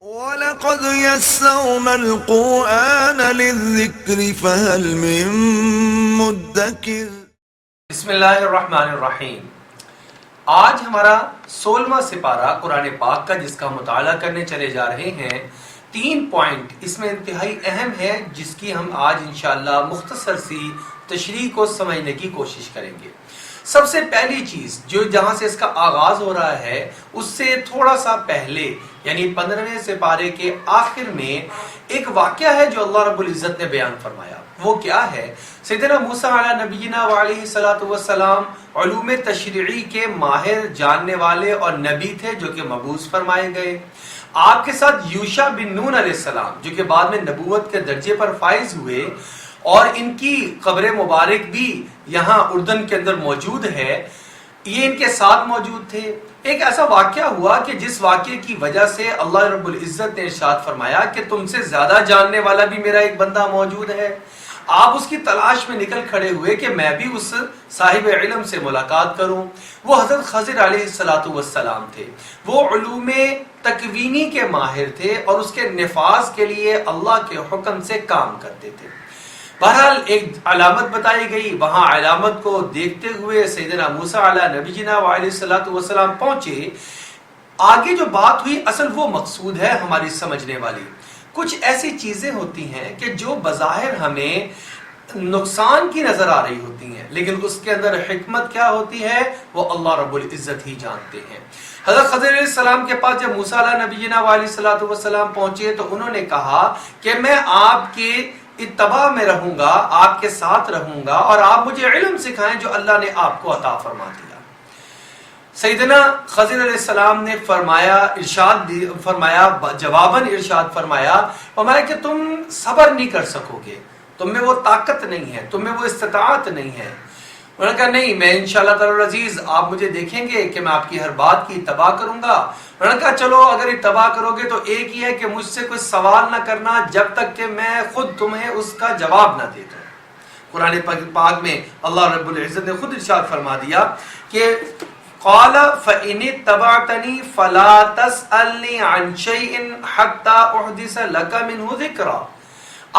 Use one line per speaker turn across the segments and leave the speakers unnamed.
وَلَقَدْ يَسَّرْنَا الْقُرْآنَ لِلذِّكْرِ فَهَلْ مِن مُّدَّكِرٍ۔
بسم اللہ الرحمن الرحیم۔ آج ہمارا 16واں سپارہ قرآن پاک کا جس کا مطالعہ کرنے چلے جا رہے ہیں۔ 3 پوائنٹ اس میں انتہائی اہم ہے جس کی ہم آج انشاءاللہ مختصر سی تشریح کو سمجھنے کی کوشش کریں گے۔ سب سے پہلی چیز جو جہاں سے اس کا آغاز ہو رہا ہے اس سے تھوڑا سا پہلے یعنی 15ویں سپارے کے آخر میں ایک واقعہ ہے جو اللہ رب العزت نے بیان فرمایا۔ وہ کیا ہے؟ سیدنا موسیٰ علیہ نبینا وعلیہ السلام علوم تشریعی کے ماہر جاننے والے اور نبی تھے جو کہ مبعوث فرمائے گئے۔ آپ کے ساتھ یوشع بن نون علیہ السلام جو کہ بعد میں نبوت کے درجے پر فائز ہوئے اور ان کی قبر مبارک بھی یہاں اردن کے اندر موجود ہے، یہ ان کے ساتھ موجود تھے۔ ایک ایسا واقعہ ہوا کہ جس واقعے کی وجہ سے اللہ رب العزت نے ارشاد فرمایا کہ تم سے زیادہ جاننے والا بھی میرا ایک بندہ موجود ہے۔ آپ اس کی تلاش میں نکل کھڑے ہوئے کہ میں بھی اس صاحب علم سے ملاقات کروں۔ وہ حضرت خضر علیہ السلام تھے۔ وہ علوم تکوینی کے ماہر تھے اور اس کے نفاذ کے لیے اللہ کے حکم سے کام کرتے تھے۔ بہرحال ایک علامت بتائی گئی، وہاں علامت کو دیکھتے ہوئے سیدنا موسیٰ علیہ نبینا وعلیہ السلام پہنچے۔ آگے جو بات ہوئی اصل وہ مقصود ہے ہماری سمجھنے والی۔ کچھ ایسی چیزیں ہوتی ہیں کہ جو بظاہر ہمیں نقصان کی نظر آ رہی ہوتی ہیں لیکن اس کے اندر حکمت کیا ہوتی ہے وہ اللہ رب العزت ہی جانتے ہیں۔ حضرت خضر علیہ السلام کے پاس جب موسیٰ علیہ نبینا وعلیہ السلام پہنچے تو انہوں نے کہا کہ میں آپ کے اتباع میں رہوں گا، آپ کے ساتھ رہوں گا اور آپ مجھے علم سکھائیں جو اللہ نے آپ کو عطا فرما دیا۔ سیدنا خضر علیہ السلام نے جواباً ارشاد فرمایا کہ تم صبر نہیں کر سکو گے، تم میں وہ طاقت نہیں ہے، تم میں وہ استطاعت نہیں ہے۔ انہوں نے کہا نہیں، میں انشاءاللہ تعالی العزیز آپ مجھے دیکھیں گے کہ میں آپ کی ہر بات کی اتباع کروں گا۔ انہوں نے کہا چلو اگر اتباع کرو گے تو ایک ہی ہے کہ مجھ سے کوئی سوال نہ کرنا جب تک کہ میں خود تمہیں اس کا جواب نہ دے دوں۔ قرآن پاک میں اللہ رب العزت نے خود ارشاد فرما دیا کہ قال فإن اتبعتني فلا تسألني عن شيء حتى أحدث لك منه ذكرا۔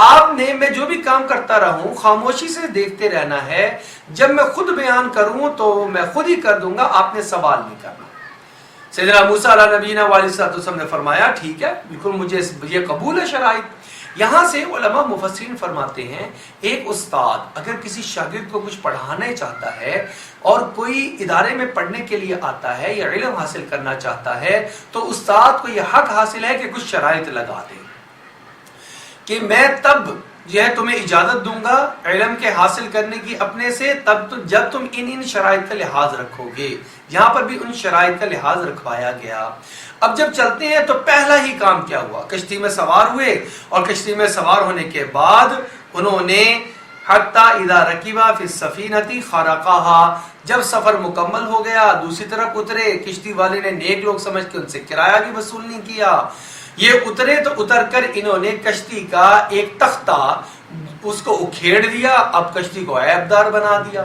آپ نے میں جو بھی کام کرتا رہوں خاموشی سے دیکھتے رہنا ہے، جب میں خود بیان کروں تو میں خود ہی کر دوں گا، آپ نے سوال نہیں کرنا۔ سیدنا موسیٰ علیہ نبینا وعلیہ السلام نے فرمایا ٹھیک ہے، بالکل مجھے یہ قبول ہے شرائط۔ یہاں سے علماء مفسرین فرماتے ہیں ایک استاد اگر کسی شاگرد کو کچھ پڑھانا چاہتا ہے اور کوئی ادارے میں پڑھنے کے لیے آتا ہے یا علم حاصل کرنا چاہتا ہے تو استاد کو یہ حق حاصل ہے کہ کچھ شرائط لگا دے کہ میں تب تمہیں اجازت دوں گا علم کے حاصل کرنے کی اپنے سے تب جب تم ان شرائط کا لحاظ رکھو گے۔ یہاں پر بھی ان شرائط کا لحاظ رکھوایا گیا۔ اب جب چلتے ہیں تو پہلا ہی کام کیا ہوا، کشتی میں سوار ہوئے اور کشتی میں سوار ہونے کے بعد انہوں نے حتی اذا رکبا فی السفینۃ خرقھا، جب سفر مکمل ہو گیا دوسری طرف اترے، کشتی والے نے نیک لوگ سمجھ کے ان سے کرایہ بھی وصول نہیں کیا۔ یہ اترے تو اتر کر انہوں نے کشتی کا ایک تختہ اس کو اکھیڑ دیا، اب کشتی کو عیبدار بنا دیا۔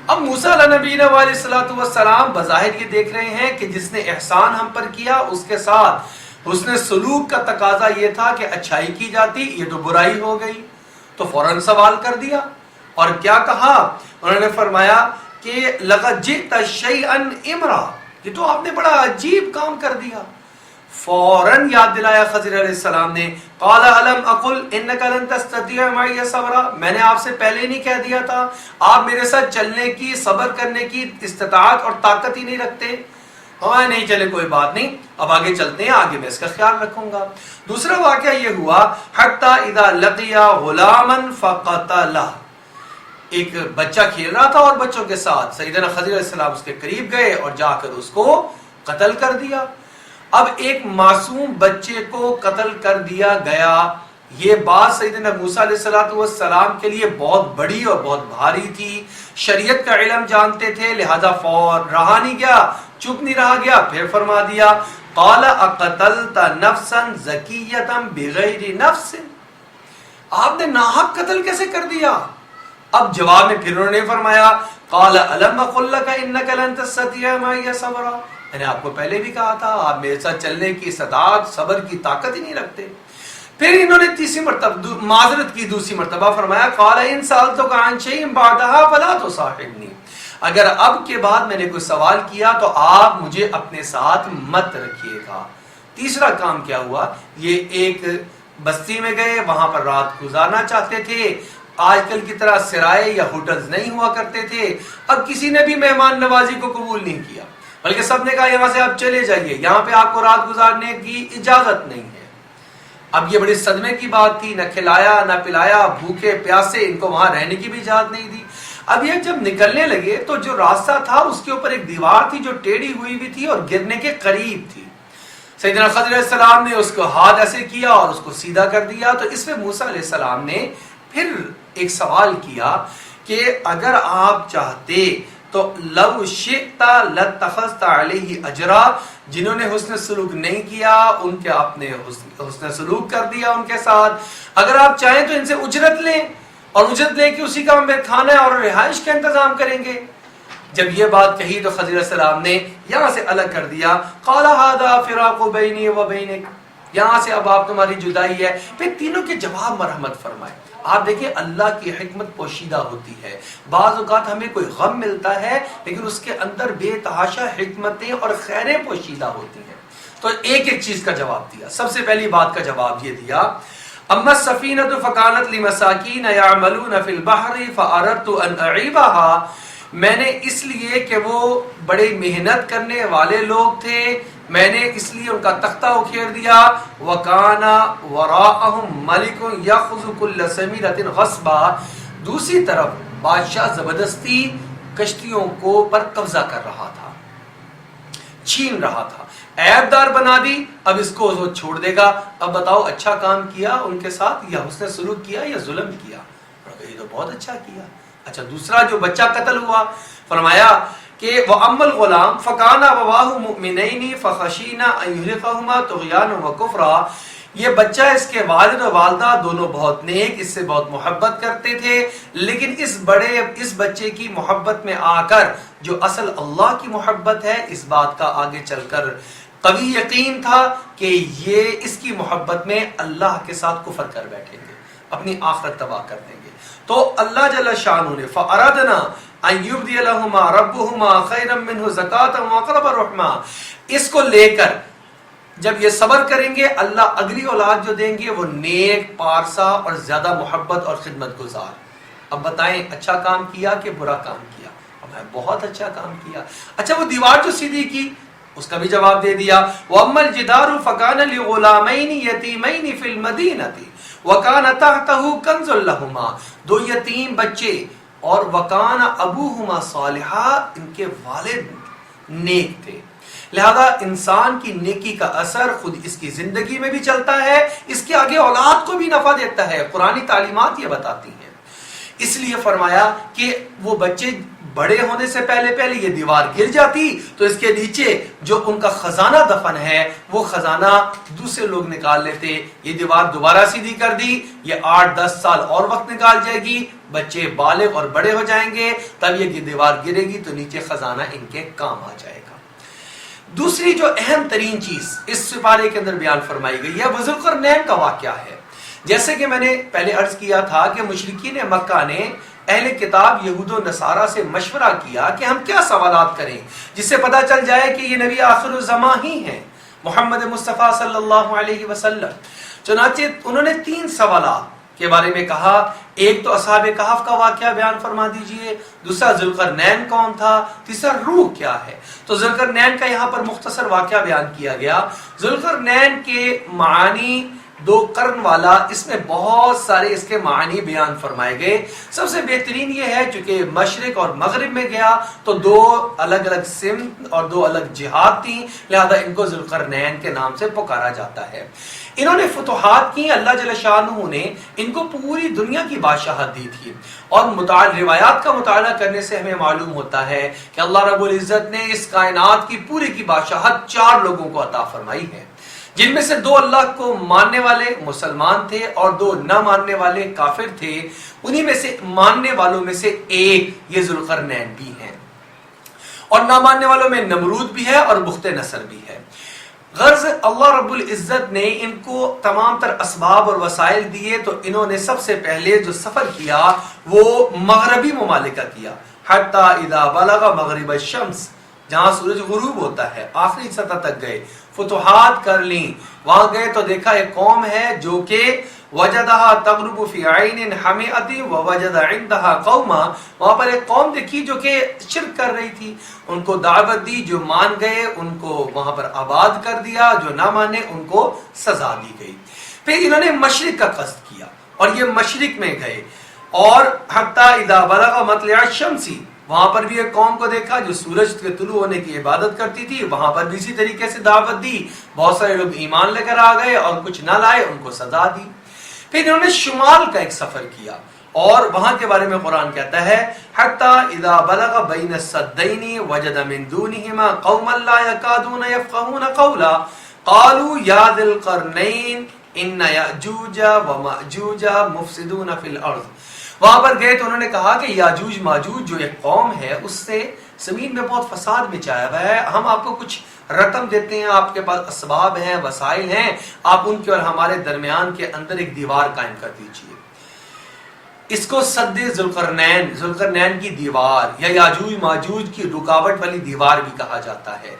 اب موسیٰ علیہ نبینا علیہ السلام بظاہر یہ دیکھ رہے ہیں کہ جس نے احسان ہم پر کیا اس کے ساتھ حسن سلوک کا تقاضا یہ تھا کہ اچھائی کی جاتی، یہ تو برائی ہو گئی، تو فوراً سوال کر دیا اور کیا کہا؟ انہوں نے فرمایا کہ لقد جئت شیئا امرا، یہ تو آپ نے بڑا عجیب کام کر دیا۔ فوراً یاد دلایا خضر علیہ السلام نے، قال الم اقل انک لن تستطيع معي صبرا، میں نے آپ سے پہلے نہیں کہہ دیا تھا آپ میرے ساتھ چلنے کی، صبر کرنے کی استطاعت اور طاقت ہی نہیں رکھتے؟ ہاں نہیں، چلے کوئی بات نہیں، اب آگے چلتے ہیں، آگے میں اس کا خیال رکھوں گا۔ دوسرا واقعہ یہ ہوا حتی اذا لقی غلاما فقتلہ، ایک بچہ کھیل رہا تھا اور بچوں کے ساتھ سیدنا خضر علیہ السلام اس کے قریب گئے اور جا کر اس کو قتل کر دیا۔ اب ایک معصوم بچے کو قتل کر دیا گیا، یہ بات سیدنا موسیٰ علیہ السلام کے لیے بہت بڑی اور بہت بھاری تھی۔ شریعت کا علم جانتے تھے لہذا رہا نہیں گیا، چپ نہیں رہا گیا، پھر فرما دیا قال اقتلت نفسا زکیۃ بغیر نفس، آپ نے ناحق قتل کیسے کر دیا؟ اب جواب میں پھر انہوں نے فرمایا قال الم اقل لك انك لن تستطيع معي صبرا، میں نے آپ کو پہلے بھی کہا تھا آپ میرے ساتھ چلنے کی استطاعت صبر کی طاقت ہی نہیں رکھتے. پھر انہوں نے تیسری مرتبہ معذرت کی, دوسری مرتبہ فرمایا قال ان سألتک عن شیء بعدها فلا تصاحبنی, اگر اب کے بعد میں نے کوئی سوال کیا تو آپ مجھے اپنے ساتھ مت رکھیے گا. تیسرا کام کیا ہوا, یہ ایک بستی میں گئے, وہاں پر رات گزارنا چاہتے تھے. آج کل کی طرح سرائے یا ہوٹلز نہیں ہوا کرتے تھے. اب کسی نے بھی مہمان نوازی کو قبول نہیں کیا, بلکہ سب نے کہا یہاں سے آپ چلے جائیے, یہاں پہ آپ کو رات گزارنے کی اجازت نہیں ہے. اب یہ بڑے صدمے کی بات تھی, نہ کھلایا نہ پلایا, بھوکے پیاسے, ان کو وہاں رہنے کی بھی اجازت نہیں دی. اب یہ جب نکلنے لگے تو جو راستہ تھا اس کے اوپر ایک دیوار تھی جو ٹیڑھی ہوئی بھی تھی اور گرنے کے قریب تھی. سیدنا خضر علیہ السلام نے اس کو ہاتھ ایسے کیا اور اس کو سیدھا کر دیا. تو اس میں موسیٰ علیہ السلام نے پھر ایک سوال کیا کہ اگر آپ چاہتے تو لو شئت لاتخذت علیہ اجرا, جنہوں نے حسن سلوک نہیں کیا ان کے آپ نے حسن سلوک کر دیا ان کے ساتھ. اگر آپ چاہیں تو ان سے اجرت لیں, اور اجرت لے کے اسی کا ہم کھانا اور رہائش کا انتظام کریں گے. جب یہ بات کہی تو خضر علیہ السلام نے یہاں سے الگ کر دیا. قال هذا فراق بینی و بینک, یہاں سے اب آپ تمہاری جدائی ہے. پھر تینوں کے جواب مرحمت فرمائے. آپ دیکھیں اللہ کی حکمت پوشیدہ ہوتی ہے. بعض اوقات ہمیں کوئی غم ملتا ہے لیکن اس کے اندر بے تحاشا حکمتیں اور خیریں پوشیدہ ہوتی ہیں. تو ایک ایک چیز کا جواب دیا. سب سے پہلی بات کا جواب یہ دیا, اما السفینۃ فکانت لمساکین یعملون فی البحر فاردت ان اعیبها, میں نے اس لیے کہ وہ بڑے محنت کرنے والے لوگ تھے, میں نے اس لیے ان کا تختہ اکھیڑ دیا. وَكَانَ وَرَاءَهُمْ مَلِكٌ يَأْخُذُ كُلَّ سَمِيرَةٍ غَصْبًا, دوسری طرف بادشاہ زبردستی کشتیوں کو پر قبضہ کر رہا تھا, چھین رہا تھا, عیب دار بنا دی. اب اس کو وہ چھوڑ دے گا. اب بتاؤ اچھا کام کیا ان کے ساتھ یا حسن سلوک کیا یا ظلم کیا؟ یہ تو بہت اچھا کیا. اچھا دوسرا جو بچہ قتل ہوا, فرمایا کہ وَأَمَّا الْغُلَامُ فَكَانَ أَبَوَاهُ مُؤْمِنَيْنِ فَخَشِينَا أَن يُرْهِقَهُمَا طُغْيَانًا وَكُفْرًا, یہ بچہ اس کے والد و والدہ دونوں بہت نیک, اس سے بہت محبت کرتے تھے, لیکن اس بچے کی محبت میں آ کر جو اصل اللہ کی محبت ہے اس بات کا آگے چل کر قوی یقین تھا کہ یہ اس کی محبت میں اللہ کے ساتھ کفر کر بیٹھیں گے, اپنی آخرت تباہ کر دیں گے. تو اللہ جل شانہ نے فَأَرَدْنَا أَن يُبْدِيَ لَهُمَا رَبُّهُمَا خَيْرًا مِّنْهُ زَكَاةً وَأَقْرَبَ رُحْمًا, اس کو لے کر جب یہ صبر کریں گے اللہ اگلی اولاد جو دیں گے وہ نیک, پارسا اور زیادہ محبت اور خدمت گزار. اب بتائیں اچھا کام کیا کہ برا کام کیا؟ بہت اچھا کام کیا. اچھا وہ دیوار جو سیدھی کی اس کا بھی جواب دے دیا. وَأَمَّا الْجِدَارُ فَكَانَ لِغُلَامَيْنِ يَتِيمَيْنِ فِي الْمَدِينَةِ وَكَانَ تَحْتَهُ كَنْزٌ لَهُمَا, دو یتیم بچے, اور وَكَانَ أَبُوهُمَا صَالِحًا, ان کے والد نیک تھے. لہذا انسان کی نیکی کا اثر خود اس کی زندگی میں بھی چلتا ہے, اس کے آگے اولاد کو بھی نفع دیتا ہے. قرآنی تعلیمات یہ بتاتی ہیں. اس لیے فرمایا کہ وہ بچے بڑے ہونے سے پہلے یہ دیوار گر جاتی تو اس کے نیچے جو ان کا خزانہ دفن ہے وہ خزانہ دوسرے لوگ نکال لیتے. یہ دیوار دوبارہ سیدھی کر دی, یہ 8-10 سال اور وقت نکال جائے گی, بچے بالغ اور بڑے ہو جائیں گے, تب یہ دیوار گرے گی تو نیچے خزانہ ان کے کام آ جائے گا. دوسری جو اہم ترین چیز اس سپارے کے اندر بیان فرمائی گئی ہے وہ ذوالقرنین کا واقعہ ہے. جیسے کہ میں نے پہلے عرض کیا تھا کہ مشرکین مکہ نے اہل کتاب یہود و نصارہ سے مشورہ کیا کہ ہم کیا سوالات کریں جس سے پتہ چل جائے کہ یہ نبی آخر الزماں ہی ہیں, محمد مصطفیٰ صلی اللہ علیہ وسلم. چنانچہ انہوں نے 3 سوالات کے بارے میں کہا. ایک تو اصحاب کہف کا واقعہ بیان فرما دیجئے, دوسرا ذوالقرنین کون تھا, تیسرا روح کیا ہے. تو ذوالقرنین کا یہاں پر مختصر واقعہ بیان کیا گیا. ذوالقرنین کے معانی 2 قرن والا, اس میں بہت سارے اس کے معنی بیان فرمائے گئے. سب سے بہترین یہ ہے چونکہ مشرق اور مغرب میں گیا تو 2 الگ الگ سمت اور 2 الگ جہاد تھیں, لہذا ان کو ذوالقرنین کے نام سے پکارا جاتا ہے. انہوں نے فتوحات کی, اللہ جل شانہ نے ان کو پوری دنیا کی بادشاہت دی تھی. اور روایات کا مطالعہ کرنے سے ہمیں معلوم ہوتا ہے کہ اللہ رب العزت نے اس کائنات کی پوری کی بادشاہت 4 لوگوں کو عطا فرمائی ہے, جن میں سے 2 اللہ کو ماننے والے مسلمان تھے اور 2 نہ ماننے والے کافر تھے. انہی میں سے ماننے والوں میں سے ایک یہ ذوالقرنین بھی ہیں. اور نہ ماننے والوں میں نمرود بھی ہے اور بخت نصر بھی ہے۔ غرض اللہ رب العزت نے ان کو تمام تر اسباب اور وسائل دیے، تو انہوں نے سب سے پہلے جو سفر کیا وہ مغربی ممالک کا کیا، حتی اذا بلغ مغرب الشمس، جہاں سورج غروب ہوتا ہے آخری سطح تک گئے، فتوحات کر لیں، وہاں گئے تو دیکھا ایک قوم ہے جو کہ وجدہا تغرب فی عین حمیۃ ووجد عندہا قوما، وہاں پر ایک قوم دیکھی جو کہ شرک کر رہی تھی، ان کو دعوت دی، جو مان گئے ان کو وہاں پر آباد کر دیا، جو نہ مانے ان کو سزا دی گئی۔ پھر انہوں نے مشرق کا قصد کیا اور یہ مشرق میں گئے، اور حتی اذا بلغ مطلع الشمس، وہاں پر بھی ایک قوم کو دیکھا جو سورج کے طلوع ہونے کی عبادت کرتی تھی، وہاں پر بھی اسی طریقے سے دعوت دی، بہت سارے لوگ ایمان لے کر آ گئے اور کچھ نہ لائے ان کو سزا دی۔ پھر انہوں نے شمال کا ایک سفر کیا، اور وہاں کے بارے میں قرآن کہتا ہے حتی اذا بلغ بین السدین وجد من دونہما قوما لا یکادون یفقہون قولا قالوا یا ذی القرنین ان یأجوج ومأجوج مفسدون فی الارض، وہاں پر گئے تو انہوں نے کہا کہ یاجوج ماجوج جو ایک قوم ہے اس سے زمین میں بہت فساد مچایا ہوا ہے، ہم آپ کو کچھ رقم دیتے ہیں، آپ کے پاس اسباب ہیں، وسائل ہیں، آپ ان کے اور ہمارے درمیان کے اندر ایک دیوار قائم کر دیجئے۔ اس کو سد ذوالقرنین کی دیوار یا یاجوج ماجوج کی رکاوٹ والی دیوار بھی کہا جاتا ہے۔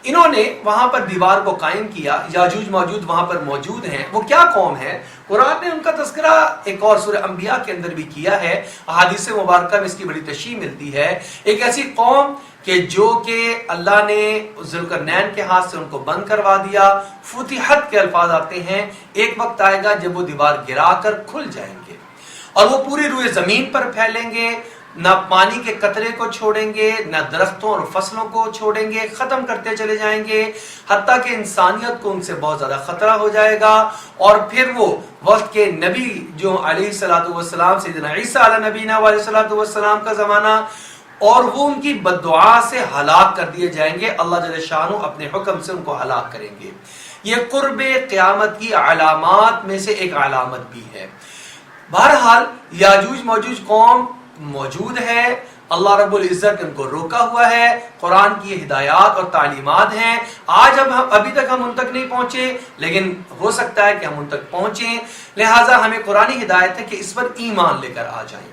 انہوں نے وہاں پر دیوار کو قائم کیا، یاجوج ماجوج وہاں پر موجود ہیں۔ وہ کیا قوم ہے؟ قرآن نے ان کا تذکرہ ایک اور سورہ انبیاء کے اندر بھی کیا ہے، احادیث مبارکہ میں اس کی بڑی تشریح ملتی ہے۔ ایک ایسی قوم کہ جو کہ اللہ نے ذوالقرنین کے ہاتھ سے ان کو بند کروا دیا، فتحت کے الفاظ آتے ہیں، ایک وقت آئے گا جب وہ دیوار گرا کر کھل جائیں گے اور وہ پوری روئے زمین پر پھیلیں گے، نہ پانی کے قطرے کو چھوڑیں گے، نہ درختوں اور فصلوں کو چھوڑیں گے، ختم کرتے چلے جائیں گے، حتیٰ کہ انسانیت کو ان سے بہت زیادہ خطرہ ہو جائے گا۔ اور پھر وہ وقت کے نبی جو علیہ الصلوۃ والسلام سیدنا عیسیٰ علیہ نبینا علیہ الصلوۃ والسلام کا زمانہ، اور وہ ان کی بددعا سے ہلاک کر دیے جائیں گے، اللہ جل شانہ اپنے حکم سے ان کو ہلاک کریں گے۔ یہ قرب قیامت کی علامات میں سے ایک علامت بھی ہے۔ بہرحال یاجوج موجوج قوم موجود ہے، اللہ رب العزت نے ان کو روکا ہوا ہے، قرآن کی ہدایات اور تعلیمات ہیں، آج ابھی تک ہم ان تک نہیں پہنچے، لیکن ہو سکتا ہے کہ ہم ان تک پہنچیں، لہٰذا ہمیں قرآنی ہدایت ہے کہ اس پر ایمان لے کر آ جائیں۔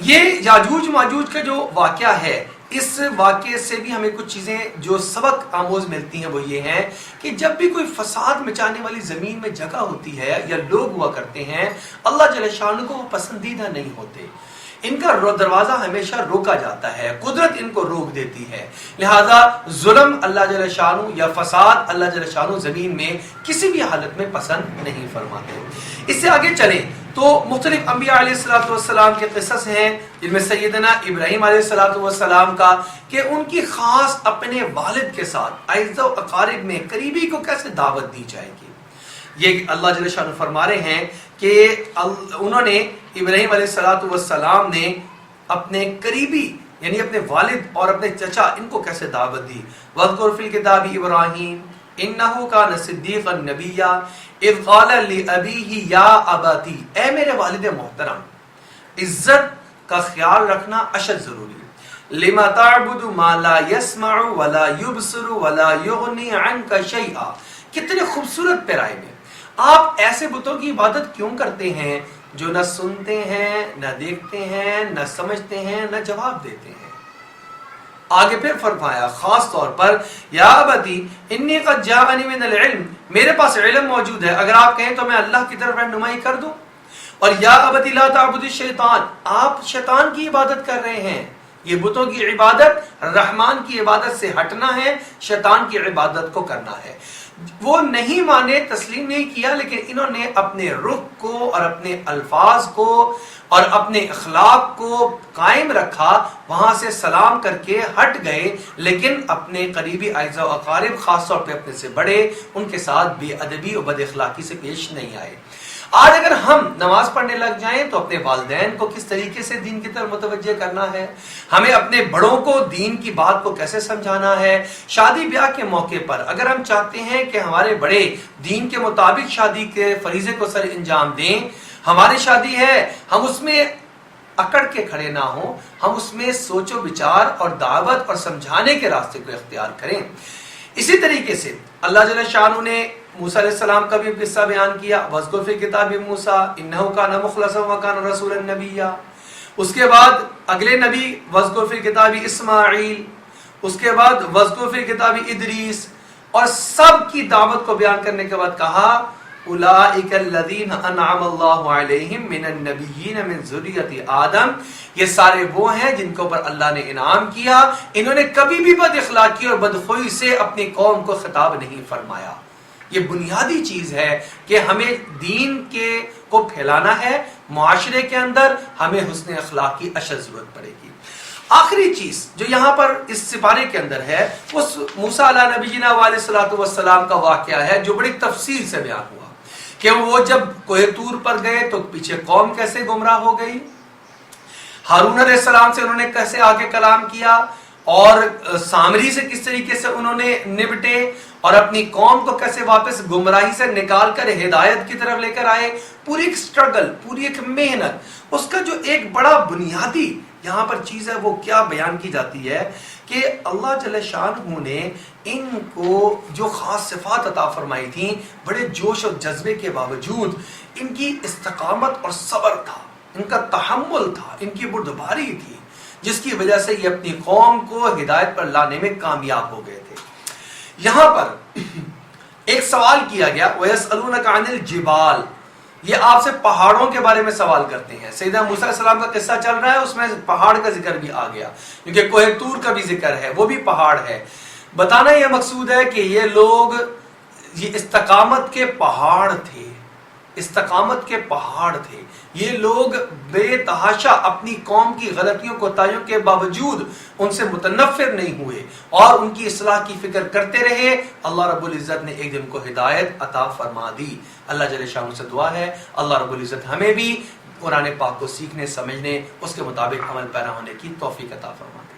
یہ یاجوج ماجوج کا جو واقعہ ہے، اس واقعے سے بھی ہمیں کچھ چیزیں جو سبق آموز ملتی ہیں، وہ یہ ہیں کہ جب بھی کوئی فساد مچانے والی زمین میں جگہ ہوتی ہے یا لوگ ہوا کرتے ہیں، اللہ جل شانہ کو وہ پسندیدہ نہیں ہوتے، ان کا دروازہ ہمیشہ روکا جاتا ہے، قدرت ان کو روک دیتی ہے، لہذا ظلم اللہ جل شانہ یا فساد اللہ جل شانہ زمین میں کسی بھی حالت میں پسند نہیں فرماتے۔ اس سے آگے چلیں تو مختلف انبیاء علیہ الصلوۃ والسلام کے قصص ہیں، جن میں سیدنا ابراہیم علیہ الصلوۃ والسلام کا کہ ان کی خاص اپنے والد کے ساتھ اعزاء و اقارب میں قریبی کو کیسے دعوت دی جائے گی۔ یہ اللہ جل شانہ فرما رہے ہیں کہ انہوں نے ابراہیم علیہ الصلوۃ والسلام نے اپنے قریبی یعنی اپنے والد اور اپنے چچا ان کو کیسے دعوت دی۔ وَاذْكُرْ فِي الْكِتَابِ إِبْرَاهِيمَ إِنَّهُ كَانَ صِدِّيقًا نَبِيًّا اذ قال لأبيه یا اباتی، اے میرے والد محترم، عزت کا خیال رکھنا اشد ضروری، لما تعبد ما لا يسمع ولا يبصر ولا يغني عنك شيئا، کتنے خوبصورت پیرائے میں، آپ ایسے بتوں کی عبادت کیوں کرتے ہیں جو نہ سنتے ہیں، نہ دیکھتے ہیں، نہ سمجھتے ہیں، نہ جواب دیتے ہیں۔ آگے پھر فرمایا خاص طور پر یا ابتی انی قد جاءنی من العلم، میرے پاس علم موجود ہے، اگر آپ کہیں تو میں اللہ کی طرف رہنمائی کر دوں۔ اور یا ابتی لا تعبد الشیطان، آپ شیطان کی عبادت کر رہے ہیں، یہ بتوں کی عبادت رحمان کی عبادت سے ہٹنا ہے، شیطان کی عبادت کو کرنا ہے۔ وہ نہیں مانے، تسلیم نہیں کیا، لیکن انہوں نے اپنے رخ کو اور اپنے الفاظ کو اور اپنے اخلاق کو قائم رکھا، وہاں سے سلام کر کے ہٹ گئے، لیکن اپنے قریبی اعزاء و اقارب خاص طور پہ اپنے سے بڑے ان کے ساتھ بے ادبی اور بد اخلاقی سے پیش نہیں آئے۔ آج اگر ہم نماز پڑھنے لگ جائیں تو اپنے والدین کو کس طریقے سے دین کی طرف متوجہ کرنا ہے، ہمیں اپنے بڑوں کو دین کی بات کو کیسے سمجھانا ہے، شادی بیاہ کے موقع پر اگر ہم چاہتے ہیں کہ ہمارے بڑے دین کے مطابق شادی کے فریضے کو سر انجام دیں، ہماری شادی ہے، ہم اس میں اکڑ کے کھڑے نہ ہوں، ہم اس میں سوچ و بچار اور دعوت اور سمجھانے کے راستے کو اختیار کریں۔ اسی طریقے سے اللہ جل شانہ نے موسیٰ علیہ السلام کا بھی قصہ بیان کیا، وَاذْكُرْ فِي كِتَابِ مُوسَىٰ إِنَّهُ كَانَ مُخْلَصًا وَكَانَ رَسُولًا نَبِيًّا۔ اس کے بعد اگلے نبی وَاذْكُرْ فِي كِتَابِ اسماعیل، اس کے بعد وَاذْكُرْ فِي كِتَابِ ادریس، اور سب کی دعوت کو بیان کرنے کے بعد کہا اولئک الذین انعم اللہ علیہم من النبیین من ذریۃ آدم، یہ سارے وہ ہیں جن کے اوپر اللہ نے انعام کیا، انہوں نے کبھی بھی بد اخلاقی اور بدخوئی سے اپنی قوم کو خطاب نہیں فرمایا۔ یہ بنیادی چیز ہے کہ ہمیں دین کو پھیلانا ہے، معاشرے کے اندر ہمیں حسن اخلاق کی اشد ضرورت پڑے گی۔ آخری چیز جو یہاں پر اس سپارے کے اندر ہے وہ موسیٰ علیہ نبینا علیہ الصلوۃ والسلام کا واقعہ ہے، جو بڑی تفصیل سے بیان ہوا کہ وہ جب کوہ طور پر گئے تو پیچھے قوم کیسے گمراہ ہو گئی، ہارون علیہ السلام سے انہوں نے کیسے آگے کلام کیا، اور سامری سے کس طریقے سے انہوں نے نبٹے، اور اپنی قوم کو کیسے واپس گمراہی سے نکال کر ہدایت کی طرف لے کر آئے۔ پوری ایک سٹرگل، پوری ایک محنت، اس کا جو ایک بڑا بنیادی یہاں پر چیز ہے وہ کیا بیان کی جاتی ہے کہ اللہ جل شانہ نے ان کو جو خاص صفات عطا فرمائی تھیں، بڑے جوش اور جذبے کے باوجود ان کی استقامت اور صبر تھا، ان کا تحمل تھا، ان کی بردباری تھی، جس کی وجہ سے یہ اپنی قوم کو ہدایت پر لانے میں کامیاب ہو گئے تھے۔ یہاں پر ایک سوال کیا گیا وَيَسْأَلُونَكَ عَنِ الْجِبَالِ، یہ آپ سے پہاڑوں کے بارے میں سوال کرتے ہیں۔ سیدنا موسیٰ علیہ السلام کا قصہ چل رہا ہے، اس میں پہاڑ کا ذکر بھی آ گیا، کیونکہ کوہ طور کا بھی ذکر ہے، وہ بھی پہاڑ ہے۔ بتانا یہ مقصود ہے کہ یہ لوگ یہ استقامت کے پہاڑ تھے، استقامت کے پہاڑ تھے۔ یہ لوگ بے تحاشا اپنی قوم کی غلطیوں کوتاہیوں کے باوجود ان سے متنفر نہیں ہوئے اور ان کی اصلاح کی فکر کرتے رہے۔ اللہ رب العزت نے ایک دن کو ہدایت عطا فرما دی۔ اللہ جل شانہ سے دعا ہے اللہ رب العزت ہمیں بھی قرآن پاک کو سیکھنے، سمجھنے، اس کے مطابق عمل پیرا ہونے کی توفیق عطا فرما دے۔